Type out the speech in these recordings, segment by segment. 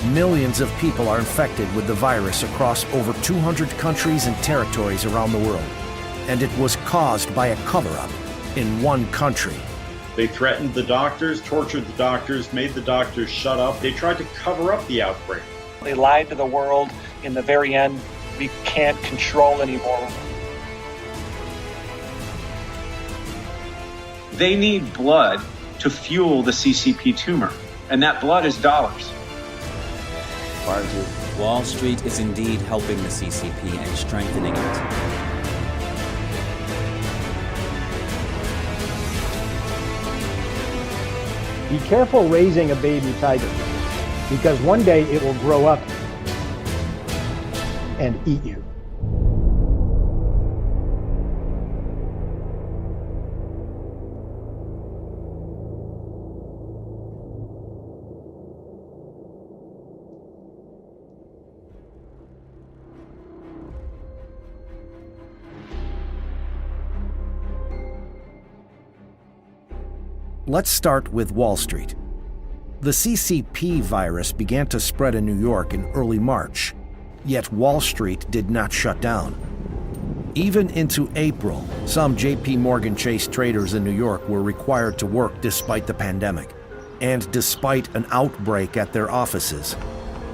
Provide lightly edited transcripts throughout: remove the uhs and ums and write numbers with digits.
Millions of people are infected with the virus across over 200 countries and territories around the world. And it was caused by a cover-up in one country. They threatened the doctors, tortured the doctors, made the doctors shut up. They tried to cover up the outbreak. They lied to the world. In the very end, we can't control anymore. They need blood to fuel the CCP tumor, and that blood is dollars. Wall Street is indeed helping the CCP and strengthening it. Be careful raising a baby tiger, because one day it will grow up and eat you. Let's start with Wall Street. The CCP virus began to spread in New York in early March, yet Wall Street did not shut down. Even into April, some J.P. Morgan Chase traders in New York were required to work despite the pandemic, and despite an outbreak at their offices.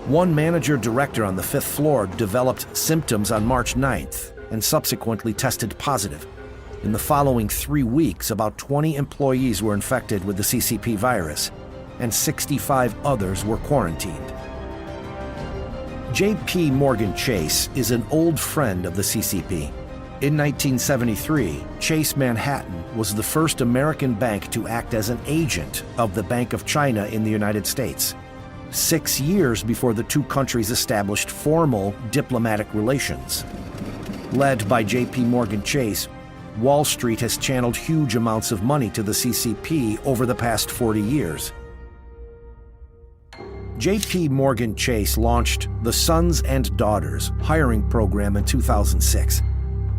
One manager-director on the 5th floor developed symptoms on March 9th and subsequently tested positive. In the following 3 weeks, about 20 employees were infected with the CCP virus, and 65 others were quarantined. J.P. Morgan Chase is an old friend of the CCP. In 1973, Chase Manhattan was the first American bank to act as an agent of the Bank of China in the United States, 6 years before the two countries established formal diplomatic relations. Led by J.P. Morgan Chase, Wall Street has channeled huge amounts of money to the CCP over the past 40 years. J.P. Morgan Chase launched the Sons and Daughters hiring program in 2006,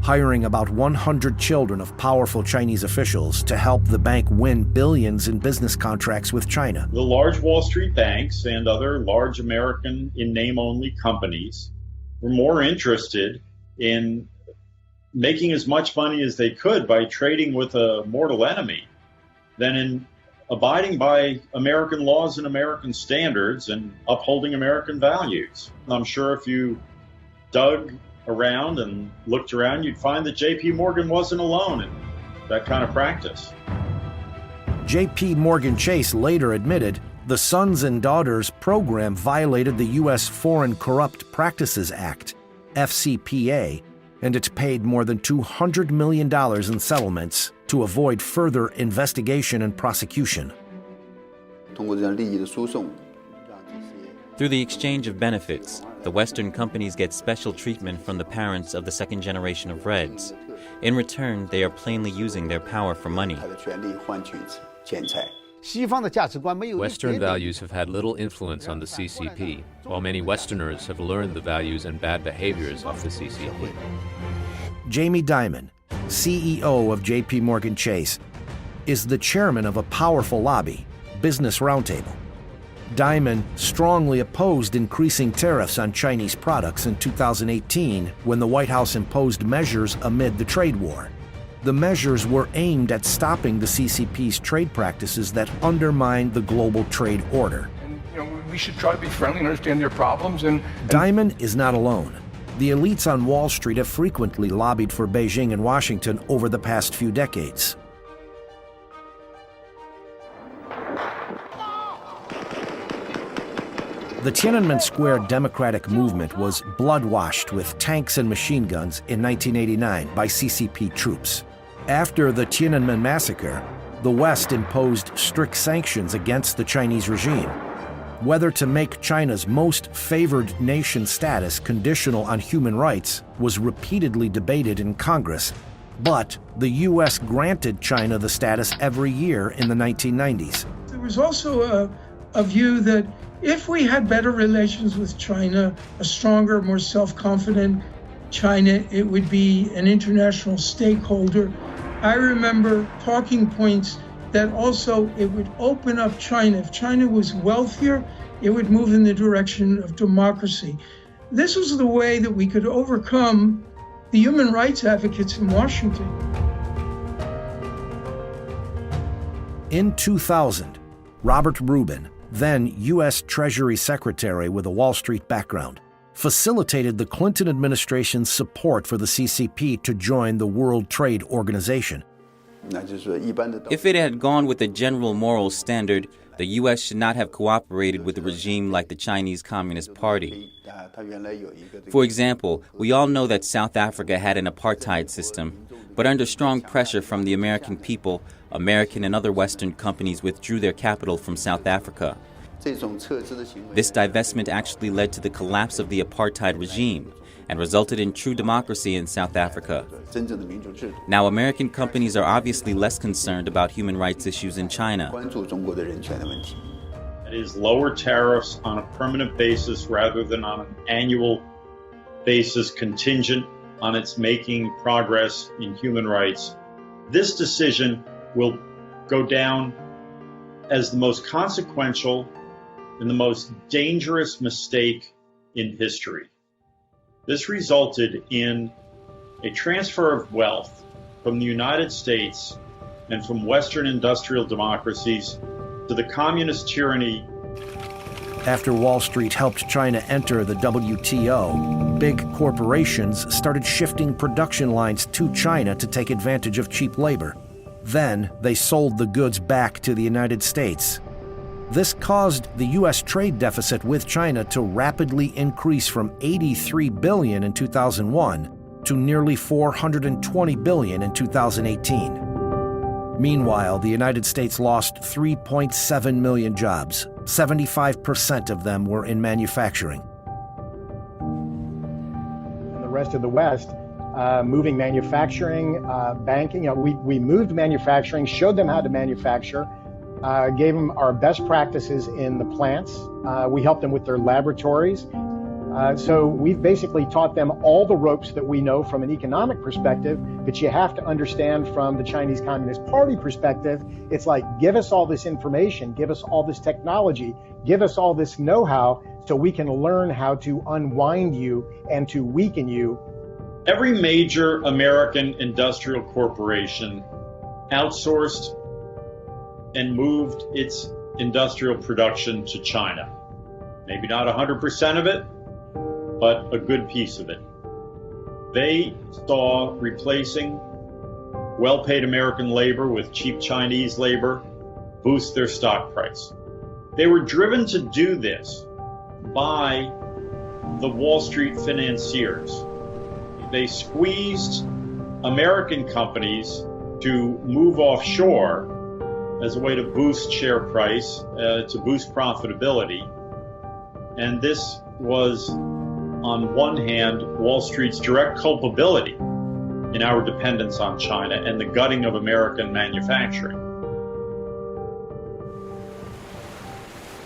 hiring about 100 children of powerful Chinese officials to help the bank win billions in business contracts with China. The large Wall Street banks and other large American in-name-only companies were more interested in making as much money as they could by trading with a mortal enemy than in abiding by American laws and American standards and upholding American values. I'm sure if you dug around and looked around, you'd find that J.P. Morgan wasn't alone in that kind of practice. J.P. Morgan Chase later admitted the Sons and Daughters program violated the U.S. Foreign Corrupt Practices Act, FCPA, and it paid more than $200 million in settlements to avoid further investigation and prosecution. Through the exchange of benefits, the Western companies get special treatment from the parents of the second generation of Reds. In return, they are plainly using their power for money. Western values have had little influence on the CCP, while many Westerners have learned the values and bad behaviors of the CCP. Jamie Dimon, CEO of J.P. Morgan Chase, is the chairman of a powerful lobby, Business Roundtable. Dimon strongly opposed increasing tariffs on Chinese products in 2018 when the White House imposed measures amid the trade war. The measures were aimed at stopping the CCP's trade practices that undermine the global trade order. We should try to be friendly and understand their problems. Dimon is not alone. The elites on Wall Street have frequently lobbied for Beijing and Washington over the past few decades. The Tiananmen Square Democratic Movement was blood-washed with tanks and machine guns in 1989 by CCP troops. After the Tiananmen massacre, the West imposed strict sanctions against the Chinese regime. Whether to make China's most favored nation status conditional on human rights was repeatedly debated in Congress, but the U.S. granted China the status every year in the 1990s. There was also a view that if we had better relations with China, a stronger, more self-confident China, it would be an international stakeholder. I remember talking points that also it would open up China. If China was wealthier, it would move in the direction of democracy. This was the way that we could overcome the human rights advocates in Washington. In 2000, Robert Rubin, then U.S. Treasury Secretary with a Wall Street background, facilitated the Clinton administration's support for the CCP to join the World Trade Organization. If it had gone with a general moral standard, the U.S. should not have cooperated with a regime like the Chinese Communist Party. For example, we all know that South Africa had an apartheid system, but under strong pressure from the American people, American and other Western companies withdrew their capital from South Africa. This divestment actually led to the collapse of the apartheid regime and resulted in true democracy in South Africa. Now, American companies are obviously less concerned about human rights issues in China. That is, lower tariffs on a permanent basis rather than on an annual basis contingent on its making progress in human rights. This decision will go down as the most consequential and the most dangerous mistake in history. This resulted in a transfer of wealth from the United States and from Western industrial democracies to the communist tyranny. After Wall Street helped China enter the WTO, big corporations started shifting production lines to China to take advantage of cheap labor. Then they sold the goods back to the United States. This caused the U.S. trade deficit with China to rapidly increase from $83 billion in 2001 to nearly $420 billion in 2018. Meanwhile, the United States lost 3.7 million jobs. 75% of them were in manufacturing. And the rest of the West, moving manufacturing, banking. We moved manufacturing, showed them how to manufacture, gave them our best practices in the plants. We helped them with their laboratories. So we've basically taught them all the ropes that we know from an economic perspective, but you have to understand from the Chinese Communist Party perspective, it's like, give us all this information, give us all this technology, give us all this know-how so we can learn how to unwind you and to weaken you. Every major American industrial corporation outsourced and moved its industrial production to China. Maybe not 100% of it, but a good piece of it. They saw replacing well-paid American labor with cheap Chinese labor boost their stock price. They were driven to do this by the Wall Street financiers. They squeezed American companies to move offshore as a way to boost share price, to boost profitability. And this was, on one hand, Wall Street's direct culpability in our dependence on China and the gutting of American manufacturing.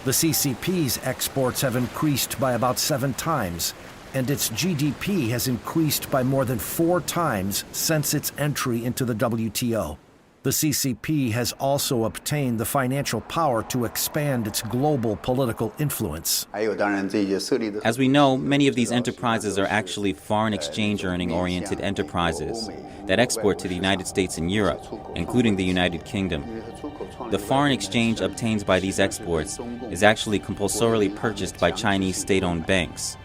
The CCP's exports have increased by about 7 times, and its GDP has increased by more than 4 times since its entry into the WTO. The CCP has also obtained the financial power to expand its global political influence. As we know, many of these enterprises are actually foreign exchange earning-oriented enterprises that export to the United States and Europe, including the United Kingdom. The foreign exchange obtained by these exports is actually compulsorily purchased by Chinese state-owned banks.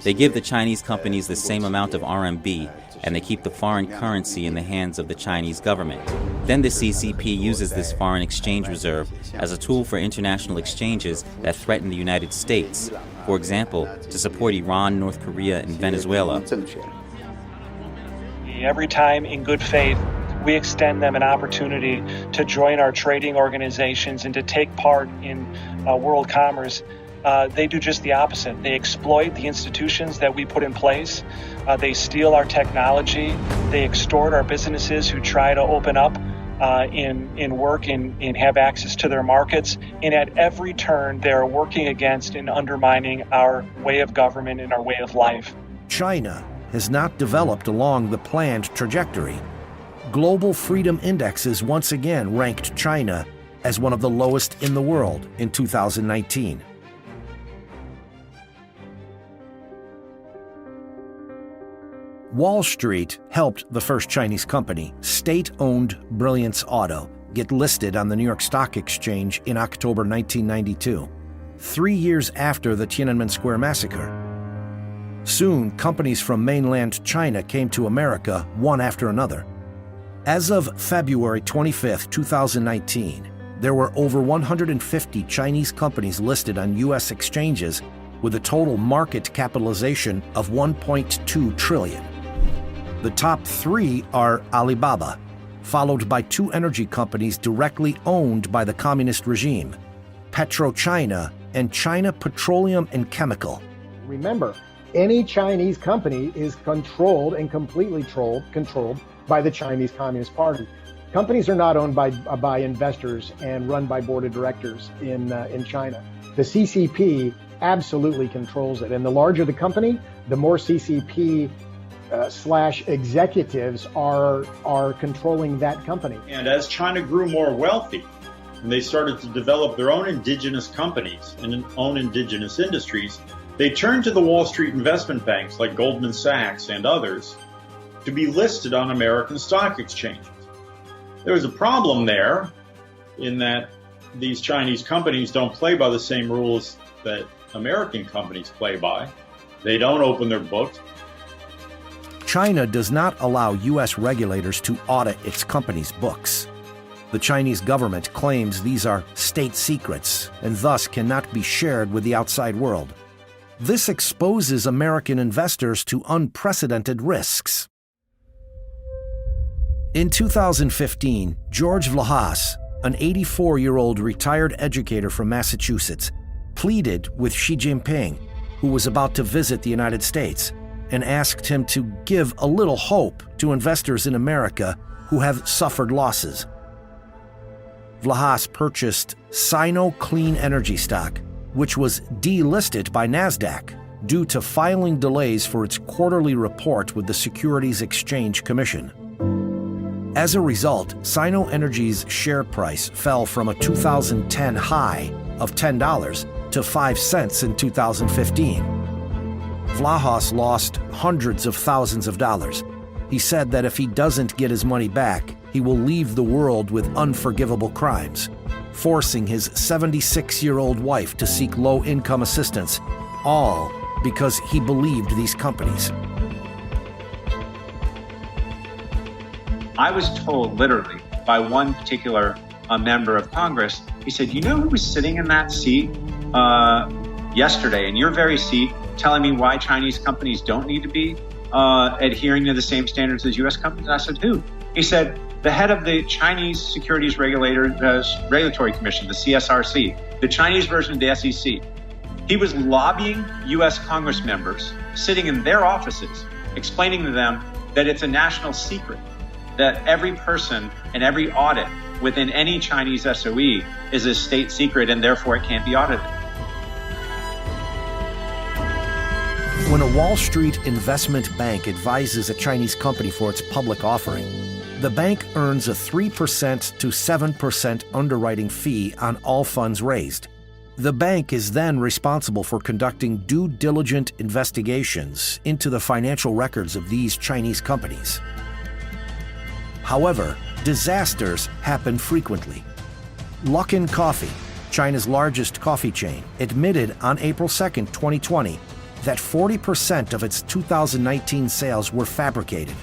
They give the Chinese companies the same amount of RMB, and they keep the foreign currency in the hands of the Chinese government. Then the CCP uses this foreign exchange reserve as a tool for international exchanges that threaten the United States, for example, to support Iran, North Korea, and Venezuela. Every time, in good faith, we extend them an opportunity to join our trading organizations and to take part in world commerce. They do just the opposite. They exploit the institutions that we put in place. They steal our technology. They extort our businesses who try to open up in work and have access to their markets. And at every turn, they're working against and undermining our way of government and our way of life. China has not developed along the planned trajectory. global freedom indexes once again ranked China as one of the lowest in the world in 2019. Wall Street helped the first Chinese company, state-owned Brilliance Auto, get listed on the New York Stock Exchange in October 1992, 3 years after the Tiananmen Square massacre. Soon, companies from mainland China came to America one after another. As of February 25, 2019, there were over 150 Chinese companies listed on U.S. exchanges with a total market capitalization of $1.2 trillion. The top three are Alibaba, followed by two energy companies directly owned by the communist regime, PetroChina and China Petroleum and Chemical. Remember, any Chinese company is controlled and completely controlled by the Chinese Communist Party. Companies are not owned by investors and run by board of directors in China. The CCP absolutely controls it, and the larger the company, the more CCP slash executives are controlling that company. And as China grew more wealthy, and they started to develop their own indigenous companies and own indigenous industries, they turned to the Wall Street investment banks like Goldman Sachs and others to be listed on American stock exchanges. There was a problem there in that these Chinese companies don't play by the same rules that American companies play by. They don't open their books. China does not allow U.S. regulators to audit its companies' books. The Chinese government claims these are state secrets and thus cannot be shared with the outside world. This exposes American investors to unprecedented risks. In 2015, George Vlahos, an 84-year-old retired educator from Massachusetts, pleaded with Xi Jinping, who was about to visit the United States, and asked him to give a little hope to investors in America who have suffered losses. Vlahos purchased Sino Clean Energy stock, which was delisted by NASDAQ due to filing delays for its quarterly report with the Securities Exchange Commission. As a result, Sino Energy's share price fell from a 2010 high of $10 to 5 cents in 2015. Vlahos lost hundreds of thousands of dollars. He said that if he doesn't get his money back, he will leave the world with unforgivable crimes, forcing his 76-year-old wife to seek low-income assistance, all because he believed these companies. I was told literally by one particular member of Congress, he said, you know who was sitting in that seat yesterday, in your very seat, telling me why Chinese companies don't need to be adhering to the same standards as U.S. companies? I said, who? He said, the head of the Chinese Securities Regulatory Commission, the CSRC, the Chinese version of the SEC. He was lobbying U.S. Congress members, sitting in their offices, explaining to them that it's a national secret, that every person and every audit within any Chinese SOE is a state secret and therefore it can't be audited. When a Wall Street investment bank advises a Chinese company for its public offering, the bank earns a 3% to 7% underwriting fee on all funds raised. The bank is then responsible for conducting due diligent investigations into the financial records of these Chinese companies. However, disasters happen frequently. Luckin Coffee, China's largest coffee chain, admitted on April 2, 2020, that 40% of its 2019 sales were fabricated.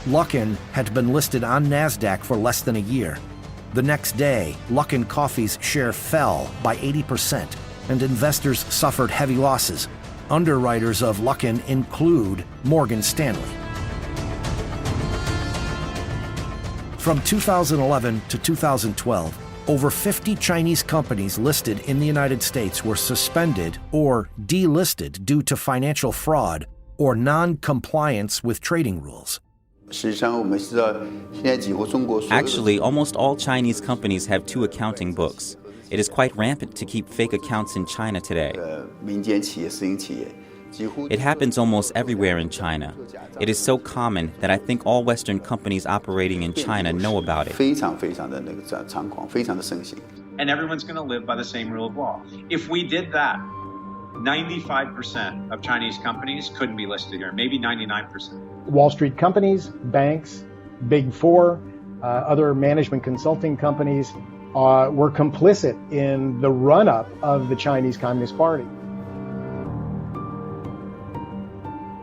Luckin had been listed on NASDAQ for less than a year. The next day, Luckin Coffee's share fell by 80%, and investors suffered heavy losses. Underwriters of Luckin include Morgan Stanley. From 2011 to 2012, over 50 Chinese companies listed in the United States were suspended or delisted due to financial fraud or non-compliance with trading rules. Actually, almost all Chinese companies have two accounting books. It is quite rampant to keep fake accounts in China today. It happens almost everywhere in China. It is so common that I think all Western companies operating in China know about it. And everyone's going to live by the same rule of law. If we did that, 95% of Chinese companies couldn't be listed here, maybe 99%. Wall Street companies, banks, Big Four, other management consulting companies were complicit in the run-up of the Chinese Communist Party.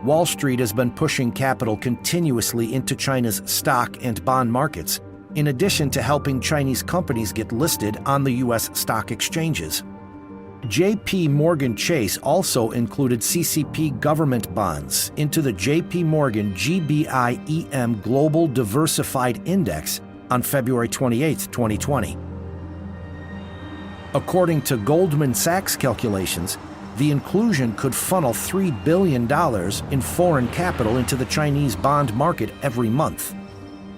Wall Street has been pushing capital continuously into China's stock and bond markets, in addition to helping Chinese companies get listed on the U.S. stock exchanges. J.P. Morgan Chase also included CCP government bonds into the J.P. Morgan GBI-EM Global Diversified Index on February 28, 2020. According to Goldman Sachs calculations, the inclusion could funnel $3 billion in foreign capital into the Chinese bond market every month.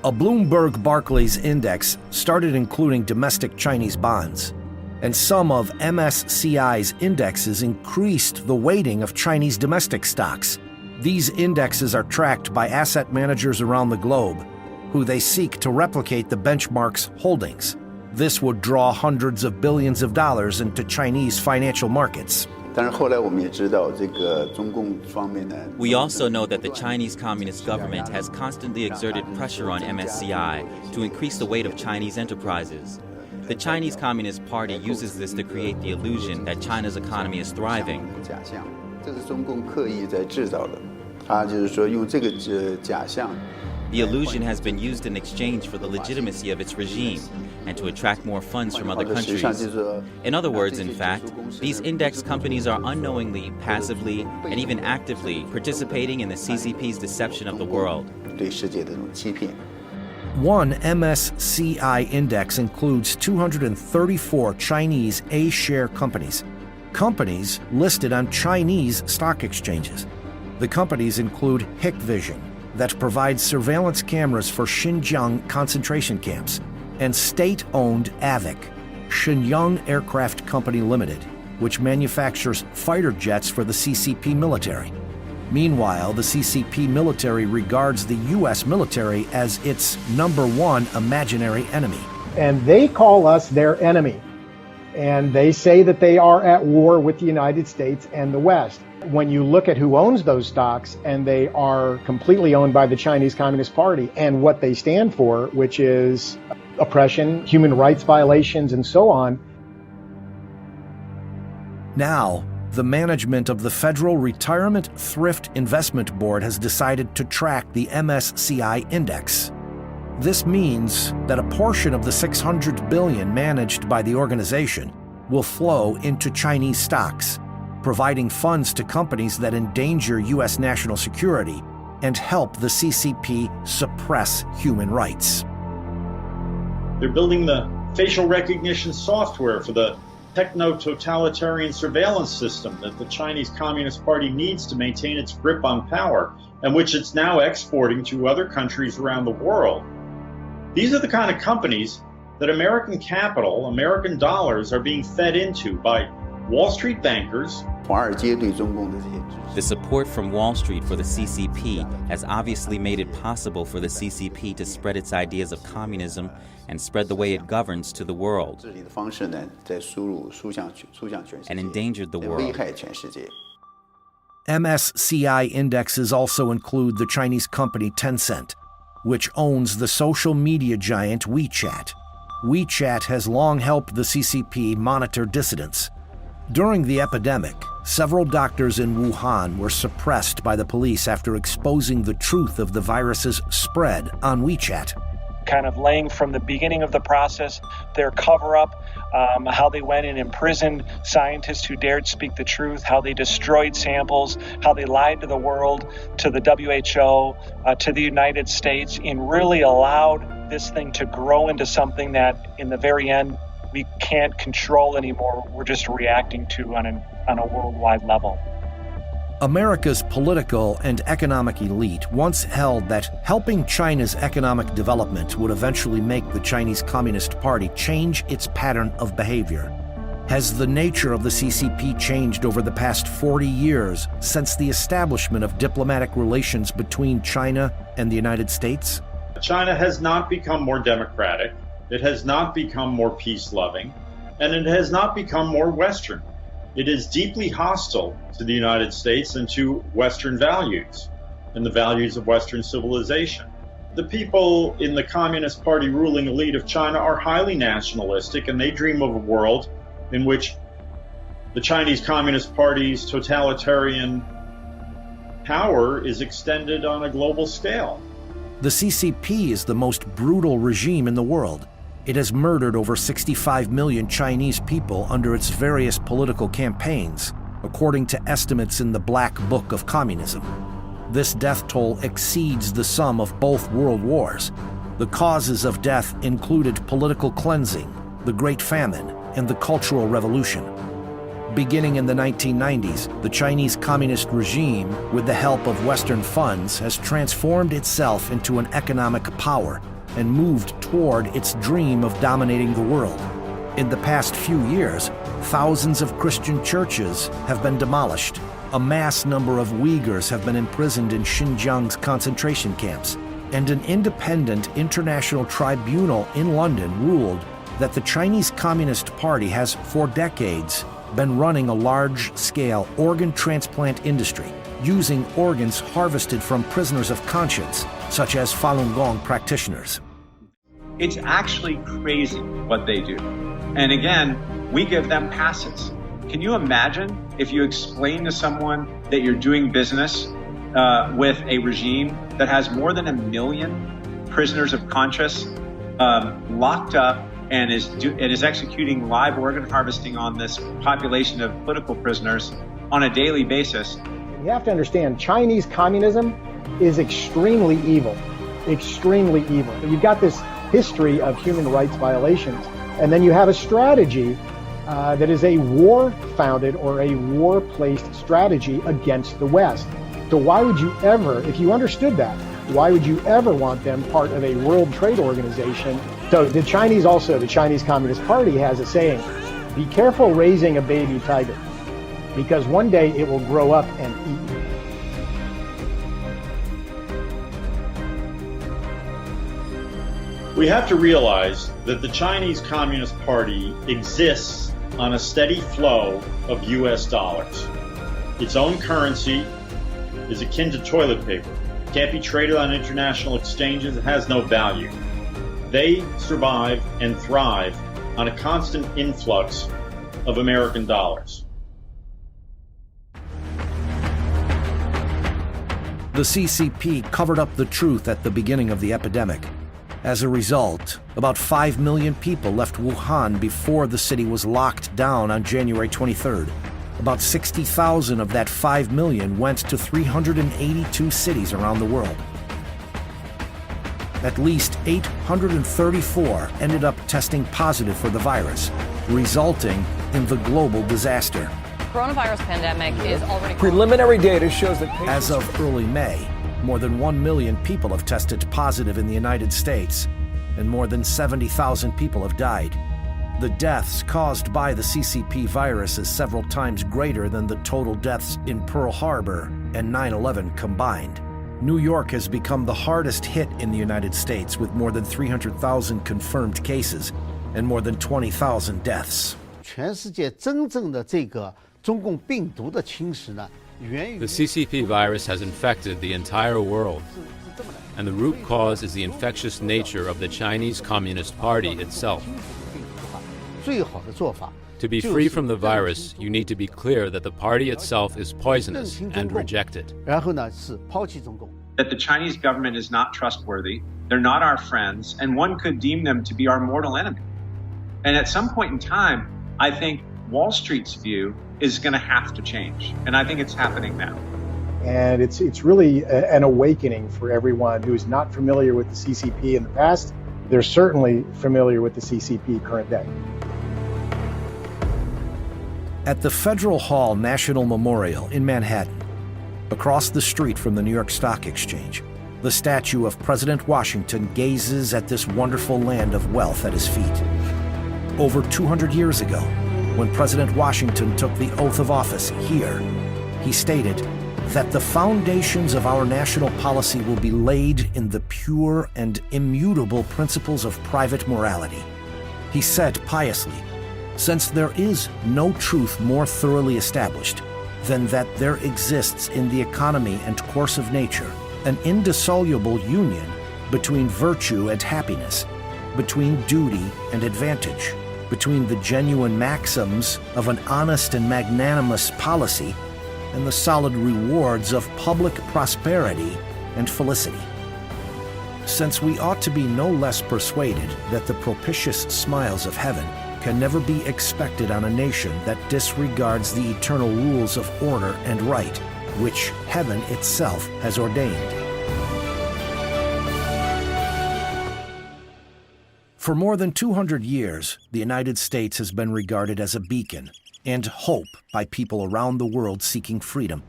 A Bloomberg Barclays index started including domestic Chinese bonds, and some of MSCI's indexes increased the weighting of Chinese domestic stocks. These indexes are tracked by asset managers around the globe, who they seek to replicate the benchmark's holdings. This would draw hundreds of billions of dollars into Chinese financial markets. We also know that the Chinese Communist government has constantly exerted pressure on MSCI to increase the weight of Chinese enterprises. The Chinese Communist Party uses this to create the illusion that China's economy is thriving. The illusion has been used in exchange for the legitimacy of its regime and to attract more funds from other countries. In other words, in fact, these index companies are unknowingly, passively, and even actively participating in the CCP's deception of the world. One MSCI index includes 234 Chinese A-share companies, companies listed on Chinese stock exchanges. The companies include Hikvision, that provides surveillance cameras for Xinjiang concentration camps, and state-owned AVIC, Shenyang Aircraft Company Limited, which manufactures fighter jets for the CCP military. Meanwhile, the CCP military regards the U.S. military as its number one imaginary enemy. And they call us their enemy. And they say that they are at war with the United States and the West. When you look at who owns those stocks, and they are completely owned by the Chinese Communist Party and what they stand for, which is oppression, human rights violations, and so on. Now, the management of the Federal Retirement Thrift Investment Board has decided to track the MSCI index. This means that a portion of the $600 billion managed by the organization will flow into Chinese stocks, providing funds to companies that endanger U.S. national security and help the CCP suppress human rights. They're building the facial recognition software for the techno-totalitarian surveillance system that the Chinese Communist Party needs to maintain its grip on power, and which it's now exporting to other countries around the world. These are the kind of companies that American capital, American dollars, are being fed into by Wall Street bankers. The support from Wall Street for the CCP has obviously made it possible for the CCP to spread its ideas of communism and spread the way it governs to the world, and endangered the world. MSCI indexes also include the Chinese company Tencent, which owns the social media giant WeChat. WeChat has long helped the CCP monitor dissidents. During the epidemic, several doctors in Wuhan were suppressed by the police after exposing the truth of the virus's spread on WeChat. Kind of laying from the beginning of the process, their cover-up, how they went and imprisoned scientists who dared speak the truth, how they destroyed samples, how they lied to the world, to the WHO, to the United States, and really allowed this thing to grow into something that, in the very end, we can't control anymore. We're just reacting to on a worldwide level. America's political and economic elite once held that helping China's economic development would eventually make the Chinese Communist Party change its pattern of behavior. Has the nature of the CCP changed over the past 40 years since the establishment of diplomatic relations between China and the United States? China has not become more democratic, it has not become more peace-loving, and it has not become more Western. It is deeply hostile to the United States and to Western values and the values of Western civilization. The people in the Communist Party ruling elite of China are highly nationalistic, and they dream of a world in which the Chinese Communist Party's totalitarian power is extended on a global scale. The CCP is the most brutal regime in the world. It has murdered over 65 million Chinese people under its various political campaigns, according to estimates in the Black Book of Communism. This death toll exceeds the sum of both world wars. The causes of death included political cleansing, the Great Famine, and the Cultural Revolution. Beginning in the 1990s, the Chinese Communist regime, with the help of Western funds, has transformed itself into an economic power and moved toward its dream of dominating the world. In the past few years, thousands of Christian churches have been demolished. A mass number of Uyghurs have been imprisoned in Xinjiang's concentration camps, and an independent international tribunal in London ruled that the Chinese Communist Party has, for decades, been running a large-scale organ transplant industry, using organs harvested from prisoners of conscience, such as Falun Gong practitioners. It's actually crazy what they do. And again, we give them passes. Can you imagine if you explain to someone that you're doing business with a regime that has more than 1 million prisoners of conscience locked up and is executing live organ harvesting on this population of political prisoners on a daily basis? You have to understand, Chinese communism is extremely evil. Extremely evil. You've got this history of human rights violations, and then you have a strategy that is a war-founded or a war-placed strategy against the West. So why would you ever, if you understood that, why would you ever want them part of a World Trade Organization? So the Chinese Communist Party has a saying, be careful raising a baby tiger, because one day it will grow up and eat you. We have to realize that the Chinese Communist Party exists on a steady flow of US dollars. Its own currency is akin to toilet paper. It can't be traded on international exchanges. It has no value. They survive and thrive on a constant influx of American dollars. The CCP covered up the truth at the beginning of the epidemic. As a result, about 5 million people left Wuhan before the city was locked down on January 23rd. About 60,000 of that 5 million went to 382 cities around the world. At least 834 ended up testing positive for the virus, resulting in the global disaster. Coronavirus pandemic is already... Preliminary data shows that as of early May, more than 1 million people have tested positive in the United States, and more than 70,000 people have died. The deaths caused by the CCP virus is several times greater than the total deaths in Pearl Harbor and 9/11 combined. New York has become the hardest hit in the United States, with more than 300,000 confirmed cases and more than 20,000 deaths. The CCP virus has infected the entire world, and the root cause is the infectious nature of the Chinese Communist Party itself. To be free from the virus, you need to be clear that the party itself is poisonous and reject it. That the Chinese government is not trustworthy, they're not our friends, and one could deem them to be our mortal enemy. And at some point in time, I think Wall Street's view is going to have to change, and I think it's happening now. And it's really an awakening for everyone who's not familiar with the CCP in the past. They're certainly familiar with the CCP current day. At the Federal Hall National Memorial in Manhattan, across the street from the New York Stock Exchange, the statue of President Washington gazes at this wonderful land of wealth at his feet. Over 200 years ago, when President Washington took the oath of office here, he stated that the foundations of our national policy will be laid in the pure and immutable principles of private morality. He said piously, "Since there is no truth more thoroughly established than that there exists in the economy and course of nature an indissoluble union between virtue and happiness, between duty and advantage, between the genuine maxims of an honest and magnanimous policy and the solid rewards of public prosperity and felicity. Since we ought to be no less persuaded that the propitious smiles of heaven can never be expected on a nation that disregards the eternal rules of order and right, which heaven itself has ordained." For more than 200 years, the United States has been regarded as a beacon and hope by people around the world seeking freedom.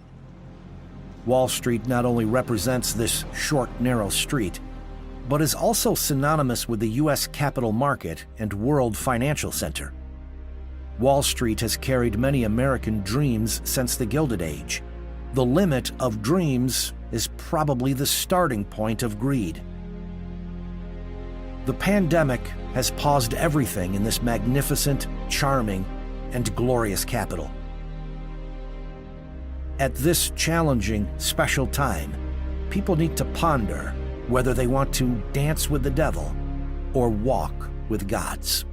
Wall Street not only represents this short, narrow street, but is also synonymous with the U.S. capital market and world financial center. Wall Street has carried many American dreams since the Gilded Age. The limit of dreams is probably the starting point of greed. The pandemic has paused everything in this magnificent, charming, and glorious capital. At this challenging, special time, people need to ponder whether they want to dance with the devil or walk with gods.